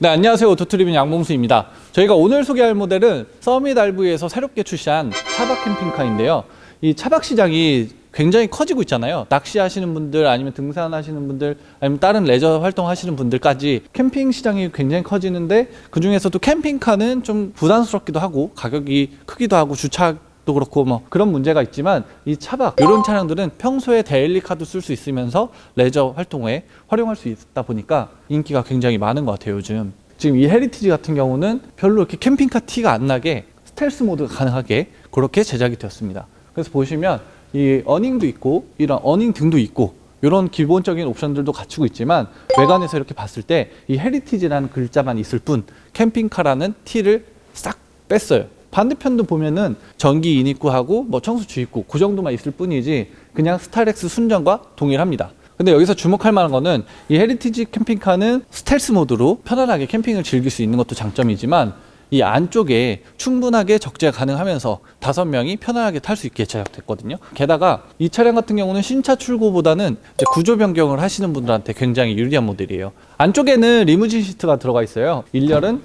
네, 안녕하세요. 오토트립인 양봉수입니다. 저희가 오늘 소개할 모델은 서밋 RV에서 새롭게 출시한 차박 캠핑카인데요. 이 차박 시장이 굉장히 커지고 있잖아요. 낚시하시는 분들, 아니면 등산하시는 분들, 아니면 다른 레저 활동하시는 분들까지 캠핑 시장이 굉장히 커지는데, 그 중에서도 캠핑카는 좀 부담스럽기도 하고 가격이 크기도 하고 주차도 그렇고 뭐 그런 문제가 있지만, 이 차박 이런 차량들은 평소에 데일리카도 쓸 수 있으면서 레저 활동에 활용할 수 있다 보니까 인기가 굉장히 많은 것 같아요. 요즘 지금 이 헤리티지 같은 경우는 별로 이렇게 캠핑카 티가 안 나게 스텔스 모드가 가능하게 그렇게 제작이 되었습니다. 그래서 보시면 이 어닝도 있고 이런 어닝 등도 있고 이런 기본적인 옵션들도 갖추고 있지만, 외관에서 이렇게 봤을 때 이 헤리티지라는 글자만 있을 뿐 캠핑카라는 티를 싹 뺐어요. 반대편도 보면은 전기 인입구하고 뭐 청수 주입구 그 정도만 있을 뿐이지 그냥 스타렉스 순정과 동일합니다. 근데 여기서 주목할 만한 거는 이 헤리티지 캠핑카는 스텔스 모드로 편안하게 캠핑을 즐길 수 있는 것도 장점이지만, 이 안쪽에 충분하게 적재가 가능하면서 5명이 편안하게 탈 수 있게 제작됐거든요. 게다가 이 차량 같은 경우는 신차 출고보다는 이제 구조 변경을 하시는 분들한테 굉장히 유리한 모델이에요. 안쪽에는 리무진 시트가 들어가 있어요. 1열은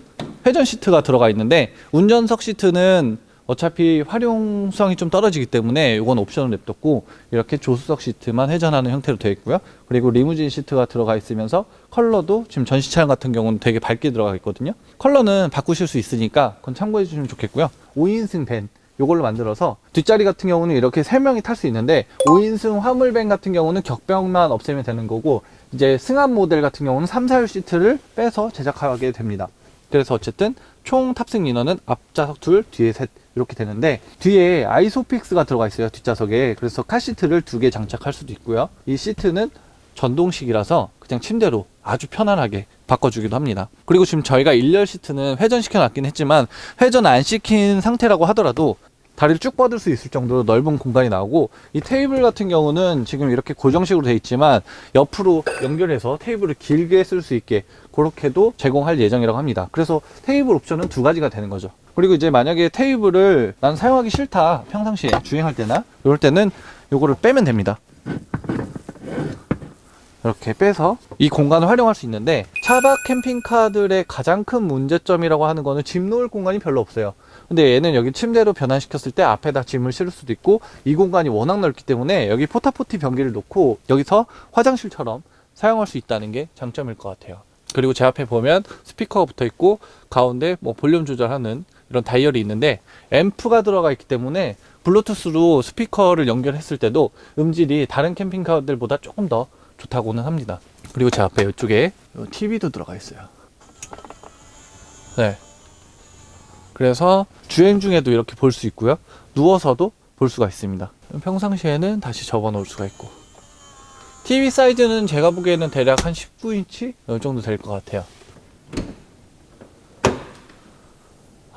회전 시트가 들어가 있는데, 운전석 시트는 어차피 활용성이 좀 떨어지기 때문에 이건 옵션을 냅뒀고, 이렇게 조수석 시트만 회전하는 형태로 되어 있고요. 그리고 리무진 시트가 들어가 있으면서 컬러도 지금 전시 차량 같은 경우는 되게 밝게 들어가 있거든요. 컬러는 바꾸실 수 있으니까 그건 참고해 주시면 좋겠고요. 5인승 밴 이걸로 만들어서 뒷자리 같은 경우는 이렇게 3명이 탈 수 있는데, 5인승 화물밴 같은 경우는 격벽만 없애면 되는 거고, 이제 승합 모델 같은 경우는 3, 4열 시트를 빼서 제작하게 됩니다. 그래서 어쨌든 총 탑승 인원은 앞좌석 2, 뒤에 셋 이렇게 되는데, 뒤에 아이소픽스가 들어가 있어요, 뒷좌석에. 그래서 카시트를 2개 장착할 수도 있고요. 이 시트는 전동식이라서 그냥 침대로 아주 편안하게 바꿔주기도 합니다. 그리고 지금 저희가 1열 시트는 회전시켜 놨긴 했지만, 회전 안 시킨 상태라고 하더라도 다리를 쭉 뻗을 수 있을 정도로 넓은 공간이 나오고, 이 테이블 같은 경우는 지금 이렇게 고정식으로 되어 있지만 옆으로 연결해서 테이블을 길게 쓸 수 있게 그렇게도 제공할 예정이라고 합니다. 그래서 테이블 옵션은 2가지가 되는 거죠. 그리고 이제 만약에 테이블을 난 사용하기 싫다, 평상시에 주행할 때나 이럴 때는 요거를 빼면 됩니다. 이렇게 빼서 이 공간을 활용할 수 있는데, 차박 캠핑카들의 가장 큰 문제점이라고 하는 거는 짐 놓을 공간이 별로 없어요. 근데 얘는 여기 침대로 변환시켰을 때 앞에다 짐을 실을 수도 있고, 이 공간이 워낙 넓기 때문에 여기 포타포티 변기를 놓고 여기서 화장실처럼 사용할 수 있다는 게 장점일 것 같아요. 그리고 제 앞에 보면 스피커가 붙어 있고, 가운데 뭐 볼륨 조절하는 이런 다이얼이 있는데, 앰프가 들어가 있기 때문에 블루투스로 스피커를 연결했을 때도 음질이 다른 캠핑카들보다 조금 더 좋다고는 합니다. 그리고 제 앞에 이쪽에 TV도 들어가 있어요. 네. 그래서 주행 중에도 이렇게 볼 수 있고요. 누워서도 볼 수가 있습니다. 평상시에는 다시 접어 놓을 수가 있고, TV 사이즈는 제가 보기에는 대략 한 19인치? 이 정도 될 것 같아요.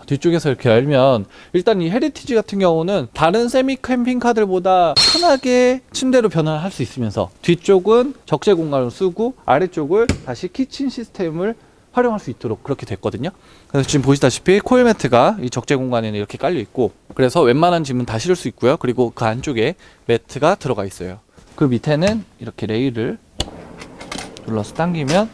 뒤쪽에서 이렇게 열면, 일단 이 헤리티지 같은 경우는 다른 세미 캠핑카들보다 편하게 침대로 변환할 수 있으면서, 뒤쪽은 적재 공간을 쓰고 아래쪽을 다시 키친 시스템을 활용할 수 있도록 그렇게 됐거든요. 그래서 지금 보시다시피 코일 매트가 이 적재 공간에는 이렇게 깔려 있고, 그래서 웬만한 짐은 다 실을 수 있고요. 그리고 그 안쪽에 매트가 들어가 있어요. 그 밑에는 이렇게 레일을 눌러서 당기면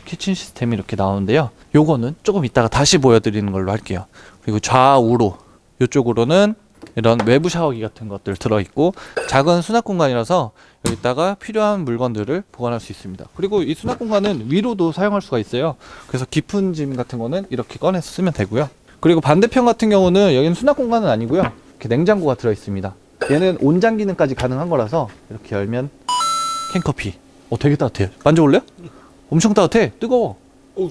키친 시스템이 이렇게 나오는데요. 요거는 조금 이따가 다시 보여드리는 걸로 할게요. 그리고 좌우로 이쪽으로는 이런 외부 샤워기 같은 것들 들어있고, 작은 수납 공간이라서 여기다가 필요한 물건들을 보관할 수 있습니다. 그리고 이 수납 공간은 위로도 사용할 수가 있어요. 그래서 깊은 짐 같은 거는 이렇게 꺼내서 쓰면 되고요. 그리고 반대편 같은 경우는 여기는 수납 공간은 아니고요, 이렇게 냉장고가 들어있습니다. 얘는 온장 기능까지 가능한 거라서 이렇게 열면 캔커피. 되게 따뜻해요. 만져볼래요? 엄청 따뜻해. 뜨거워.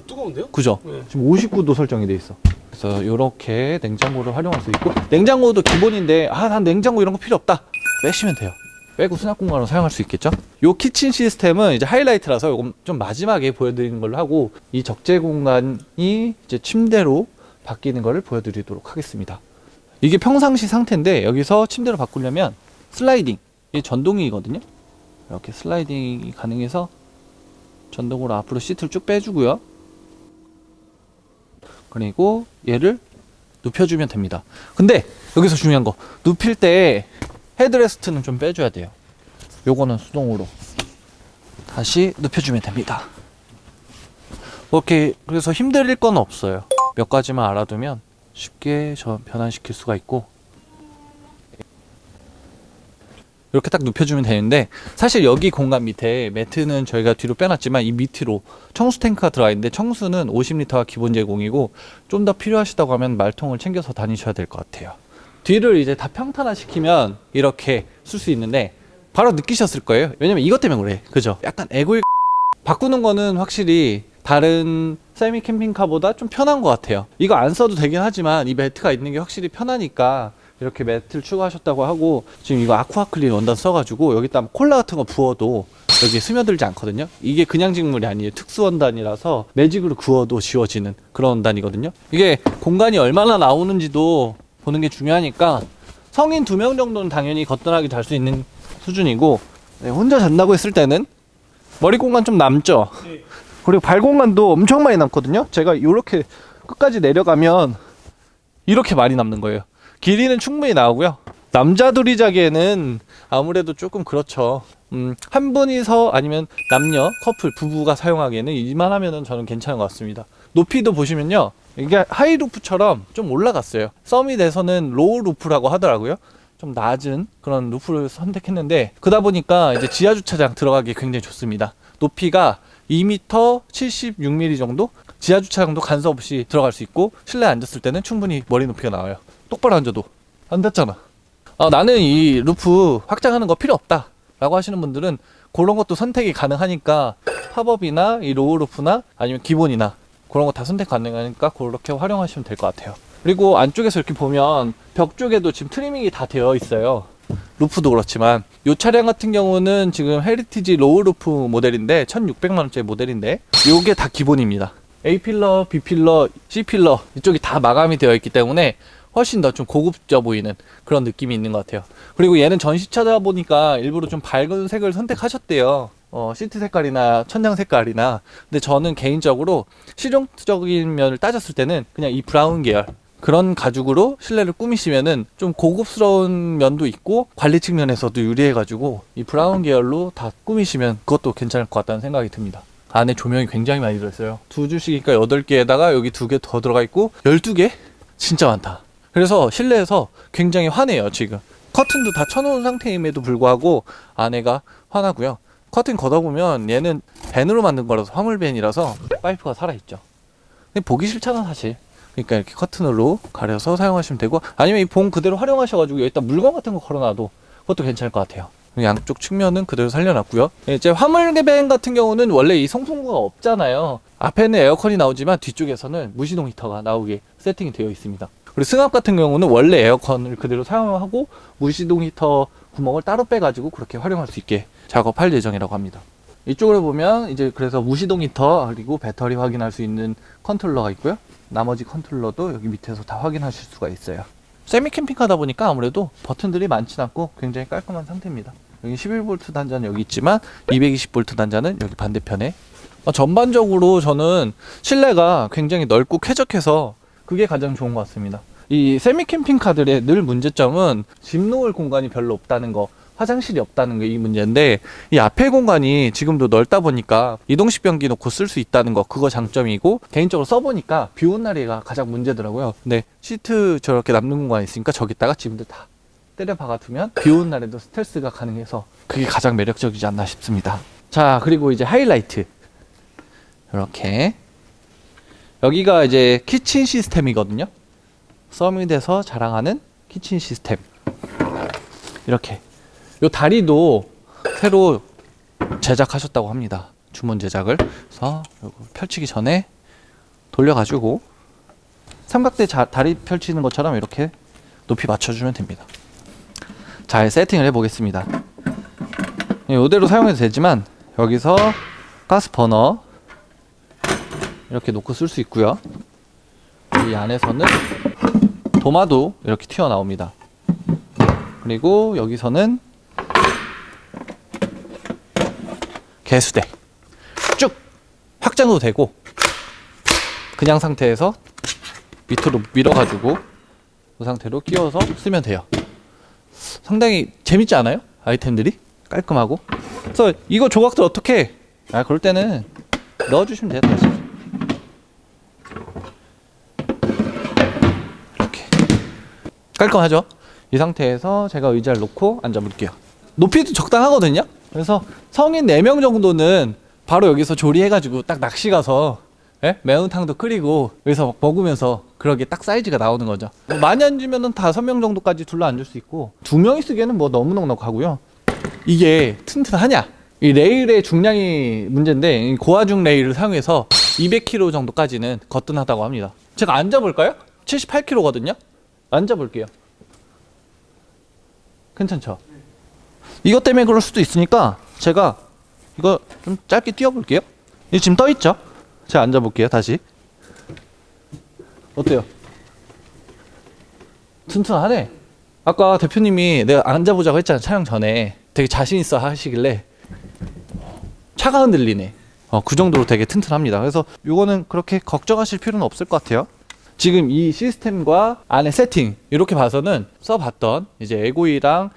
뜨거운데요? 그죠? 네. 지금 59도 설정이 돼 있어. 그래서 이렇게 냉장고를 활용할 수 있고, 냉장고도 기본인데 난 냉장고 이런 거 필요 없다, 빼시면 돼요. 빼고 수납 공간으로 사용할 수 있겠죠? 요 키친 시스템은 이제 하이라이트라서 요건 좀 마지막에 보여드리는 걸로 하고, 이 적재 공간이 이제 침대로 바뀌는 거를 보여드리도록 하겠습니다. 이게 평상시 상태인데, 여기서 침대로 바꾸려면 슬라이딩, 이게 전동이거든요. 이렇게 슬라이딩이 가능해서 전동으로 앞으로 시트를 쭉 빼주고요. 그리고 얘를 눕혀주면 됩니다. 근데 여기서 중요한 거, 눕힐 때 헤드레스트는 좀 빼줘야 돼요. 요거는 수동으로 다시 눕혀주면 됩니다. 그렇게 그래서 힘들 건 없어요. 몇 가지만 알아두면 쉽게 변환시킬 수가 있고, 이렇게 딱 눕혀주면 되는데, 사실 여기 공간 밑에 매트는 저희가 뒤로 빼놨지만 이 밑으로 청수 탱크가 들어가 있는데, 청수는 50L가 기본 제공이고 좀 더 필요하시다고 하면 말통을 챙겨서 다니셔야 될 것 같아요. 뒤를 이제 다 평탄화 시키면 이렇게 쓸 수 있는데 바로 느끼셨을 거예요. 왜냐면 이것 때문에 그래. 그죠? 약간 에고일 바꾸는 거는 확실히 다른 세미 캠핑카보다 좀 편한 것 같아요. 이거 안 써도 되긴 하지만 이 매트가 있는 게 확실히 편하니까 이렇게 매트를 추가하셨다고 하고, 지금 이거 아쿠아클린 원단 써가지고 여기다 콜라 같은 거 부어도 여기 스며들지 않거든요. 이게 그냥 직물이 아니에요. 특수 원단이라서 매직으로 구워도 지워지는 그런 원단이거든요. 이게 공간이 얼마나 나오는지도 보는 게 중요하니까 성인 2명 정도는 당연히 거뜬하게 잘 수 있는 수준이고, 네, 혼자 잔다고 했을 때는 머리 공간 좀 남죠. 네. 그리고 발 공간도 엄청 많이 남거든요. 제가 이렇게 끝까지 내려가면 이렇게 많이 남는 거예요. 길이는 충분히 나오고요. 남자들이 자기에는 아무래도 조금 그렇죠. 한 분이서 아니면 남녀 커플 부부가 사용하기에는 이만하면은 저는 괜찮은 것 같습니다. 높이도 보시면요, 이게 하이루프처럼 좀 올라갔어요. 서밋에서는 로우 루프라고 하더라고요. 좀 낮은 그런 루프를 선택했는데, 그러다 보니까 이제 지하 주차장 들어가기 굉장히 좋습니다. 높이가 2m 76mm 정도? 지하 주차장도 간섭 없이 들어갈 수 있고, 실내에 앉았을 때는 충분히 머리 높이가 나와요. 똑바로 앉아도 안 닿잖아. 나는 이 루프 확장하는 거 필요 없다 라고 하시는 분들은 그런 것도 선택이 가능하니까 팝업이나 이 로우 루프나 아니면 기본이나 그런 거 다 선택 가능하니까 그렇게 활용하시면 될 것 같아요. 그리고 안쪽에서 이렇게 보면 벽 쪽에도 지금 트리밍이 다 되어 있어요. 루프도 그렇지만 이 차량 같은 경우는 지금 헤리티지 로우 루프 모델인데 1600만원짜리 모델인데 이게 다 기본입니다. A필러, B필러, C필러 이쪽이 다 마감이 되어 있기 때문에 훨씬 더 좀 고급져 보이는 그런 느낌이 있는 것 같아요. 그리고 얘는 전시차다 보니까 일부러 좀 밝은 색을 선택하셨대요. 시트 색깔이나 천장 색깔이나. 근데 저는 개인적으로 실용적인 면을 따졌을 때는 그냥 이 브라운 계열 그런 가죽으로 실내를 꾸미시면은 좀 고급스러운 면도 있고 관리 측면에서도 유리해가지고 이 브라운 계열로 다 꾸미시면 그것도 괜찮을 것 같다는 생각이 듭니다. 안에 조명이 굉장히 많이 들어있어요. 2줄씩이니까 8개에다가 여기 2개 더 들어가 있고 12개? 진짜 많다. 그래서 실내에서 굉장히 환해요. 지금 커튼도 다 쳐놓은 상태임에도 불구하고 안에가 환하고요. 커튼 걷어보면 얘는 밴으로 만든 거라서 화물밴이라서 파이프가 살아있죠. 근데 보기 싫잖아 사실. 그러니까 이렇게 커튼으로 가려서 사용하시면 되고, 아니면 이 봉 그대로 활용하셔가지고 여기다 물건 같은 거 걸어놔도 그것도 괜찮을 것 같아요. 양쪽 측면은 그대로 살려놨고요. 이제 화물밴 같은 경우는 원래 이 송풍구가 없잖아요. 앞에는 에어컨이 나오지만 뒤쪽에서는 무시동 히터가 나오게 세팅이 되어 있습니다. 그리고 승합 같은 경우는 원래 에어컨을 그대로 사용하고 무시동 히터 구멍을 따로 빼가지고 그렇게 활용할 수 있게 작업할 예정이라고 합니다. 이쪽으로 보면 이제 그래서 무시동 히터 그리고 배터리 확인할 수 있는 컨트롤러가 있고요. 나머지 컨트롤러도 여기 밑에서 다 확인하실 수가 있어요. 세미 캠핑카다 보니까 아무래도 버튼들이 많진 않고 굉장히 깔끔한 상태입니다. 여기 11V 단자는 여기 있지만 220V 단자는 여기 반대편에. 전반적으로 저는 실내가 굉장히 넓고 쾌적해서 그게 가장 좋은 것 같습니다. 이 세미 캠핑카들의 늘 문제점은 짐 놓을 공간이 별로 없다는 거, 화장실이 없다는 게 이 문제인데, 이 앞에 공간이 지금도 넓다 보니까 이동식 변기 놓고 쓸 수 있다는 거, 그거 장점이고, 개인적으로 써보니까 비 온 날이가 가장 문제더라고요. 근데 시트 저렇게 남는 공간이 있으니까 저기다가 짐들 다 때려 박아두면 비 온 날에도 스텔스가 가능해서 그게 가장 매력적이지 않나 싶습니다. 자, 그리고 이제 하이라이트. 이렇게 여기가 이제 키친 시스템이거든요. 서밋에서 자랑하는 키친 시스템. 이렇게 요 다리도 새로 제작하셨다고 합니다. 주문 제작을. 그래서 요거 펼치기 전에 돌려가지고 삼각대 다리 펼치는 것처럼 이렇게 높이 맞춰주면 됩니다. 잘 세팅을 해보겠습니다. 이대로 사용해도 되지만 여기서 가스 버너 이렇게 놓고 쓸 수 있고요. 이 안에서는 도마도 이렇게 튀어나옵니다. 그리고 여기서는 개수대 쭉 확장도 되고, 그냥 상태에서 밑으로 밀어가지고 그 상태로 끼워서 쓰면 돼요. 상당히 재밌지 않아요? 아이템들이 깔끔하고. 그래서 이거 조각들 어떻게 그럴 때는 넣어주시면 돼요. 다시 깔끔하죠? 이 상태에서 제가 의자를 놓고 앉아볼게요. 높이도 적당하거든요? 그래서 성인 4명 정도는 바로 여기서 조리해가지고 딱 낚시 가서 매운탕도 끓이고 여기서 먹으면서 그러게 딱 사이즈가 나오는 거죠. 많이 앉으면은 5명 정도까지 둘러 앉을 수 있고 2명이 쓰기에는 뭐 너무 넉넉하고요. 이게 튼튼하냐? 이 레일의 중량이 문제인데 이 고하중 레일을 사용해서 200kg 정도까지는 거뜬하다고 합니다. 제가 앉아볼까요? 78kg거든요? 앉아볼게요. 괜찮죠? 이것 때문에 그럴 수도 있으니까 제가 이거 좀 짧게 뛰어볼게요. 이거 지금 떠있죠? 제가 앉아볼게요. 다시. 어때요? 튼튼하네. 아까 대표님이 내가 앉아보자고 했잖아, 촬영 전에. 되게 자신 있어 하시길래 차가 흔들리네. 그 정도로 되게 튼튼합니다. 그래서 이거는 그렇게 걱정하실 필요는 없을 것 같아요. 지금 이 시스템과 안에 세팅 이렇게 봐서는 써봤던 이제 에고이랑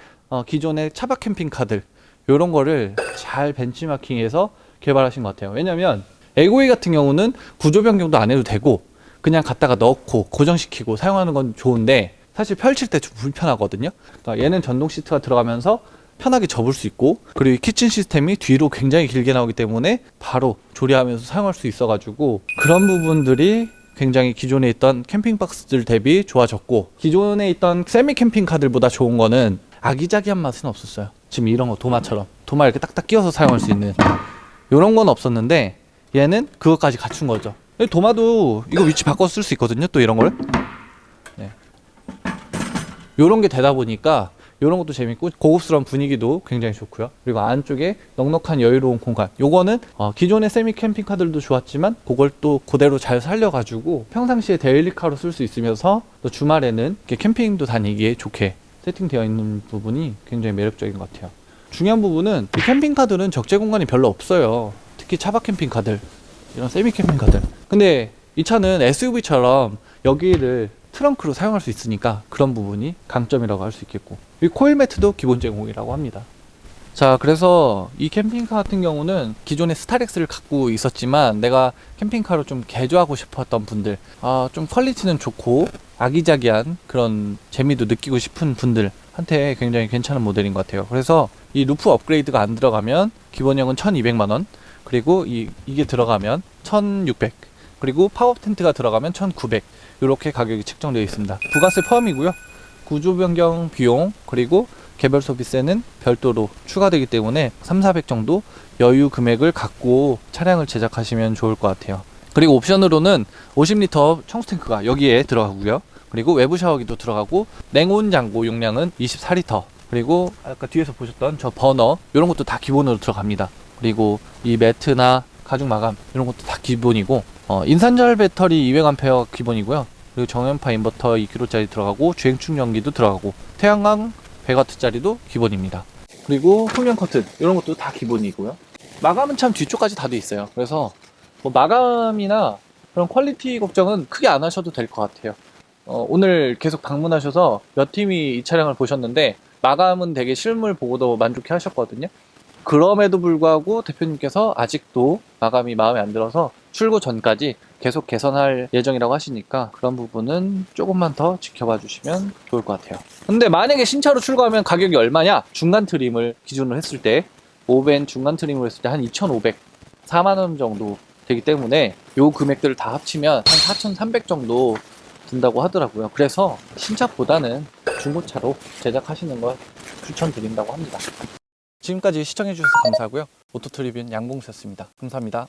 기존의 차박 캠핑카들 이런 거를 잘 벤치마킹해서 개발하신 것 같아요. 왜냐면 에고이 같은 경우는 구조 변경도 안 해도 되고 그냥 갖다가 넣고 고정시키고 사용하는 건 좋은데 사실 펼칠 때 좀 불편하거든요. 그러니까 얘는 전동 시트가 들어가면서 편하게 접을 수 있고 그리고 이 키친 시스템이 뒤로 굉장히 길게 나오기 때문에 바로 조리하면서 사용할 수 있어가지고 그런 부분들이 굉장히 기존에 있던 캠핑박스들 대비 좋아졌고 기존에 있던 세미 캠핑카들보다 좋은 거는 아기자기한 맛은 없었어요. 지금 이런 거 도마처럼 도마 이렇게 딱딱 끼워서 사용할 수 있는 이런 건 없었는데 얘는 그것까지 갖춘 거죠. 도마도 이거 위치 바꿔서 쓸 수 있거든요. 또 이런 걸 이런 게 되다 보니까 이런 것도 재밌고 고급스러운 분위기도 굉장히 좋고요. 그리고 안쪽에 넉넉한 여유로운 공간. 요거는 기존의 세미 캠핑카들도 좋았지만 그걸 또 그대로 잘 살려가지고 평상시에 데일리카로 쓸 수 있으면서 또 주말에는 이렇게 캠핑도 다니기에 좋게 세팅되어 있는 부분이 굉장히 매력적인 것 같아요. 중요한 부분은 이 캠핑카들은 적재 공간이 별로 없어요. 특히 차박 캠핑카들, 이런 세미 캠핑카들. 근데 이 차는 SUV처럼 여기를 트렁크로 사용할 수 있으니까 그런 부분이 강점이라고 할 수 있겠고 이 코일 매트도 기본 제공이라고 합니다. 자, 그래서 이 캠핑카 같은 경우는 기존의 스타렉스를 갖고 있었지만 내가 캠핑카로 좀 개조하고 싶었던 분들 좀 퀄리티는 좋고 아기자기한 그런 재미도 느끼고 싶은 분들한테 굉장히 괜찮은 모델인 것 같아요. 그래서 이 루프 업그레이드가 안 들어가면 기본형은 1200만원 그리고 이게 들어가면 1600 그리고 파워 텐트가 들어가면 1900 이렇게 가격이 책정되어 있습니다. 부가세 포함이고요. 구조 변경 비용 그리고 개별 소비세는 별도로 추가되기 때문에 3,400 정도 여유 금액을 갖고 차량을 제작하시면 좋을 것 같아요. 그리고 옵션으로는 50리터 청수 탱크가 여기에 들어가고요. 그리고 외부 샤워기도 들어가고 냉온 장고 용량은 24리터 그리고 아까 뒤에서 보셨던 저 버너 이런 것도 다 기본으로 들어갑니다. 그리고 이 매트나 가죽 마감 이런 것도 다 기본이고 인산철 배터리 200A 기본이고요. 그리고 정연파 인버터 2kg짜리 들어가고 주행 충전기도 들어가고 태양광 100W짜리도 기본입니다. 그리고 후면 커튼 이런 것도 다 기본이고요. 마감은 참 뒤쪽까지 다 돼 있어요. 그래서 뭐 마감이나 그런 퀄리티 걱정은 크게 안 하셔도 될 것 같아요. 오늘 계속 방문하셔서 몇 팀이 이 차량을 보셨는데 마감은 되게 실물 보고도 만족해 하셨거든요. 그럼에도 불구하고 대표님께서 아직도 마감이 마음에 안 들어서 출고 전까지 계속 개선할 예정이라고 하시니까 그런 부분은 조금만 더 지켜봐 주시면 좋을 것 같아요. 근데 만약에 신차로 출고하면 가격이 얼마냐? 중간 트림을 기준으로 했을 때 5벤 중간 트림으로 했을 때 한 2,500, 4만원 정도 되기 때문에 요 금액들을 다 합치면 한 4,300 정도 든다고 하더라고요. 그래서 신차보다는 중고차로 제작하시는 걸 추천드린다고 합니다. 지금까지 시청해주셔서 감사하고요. 오토트리뷰는 양봉수였습니다. 감사합니다.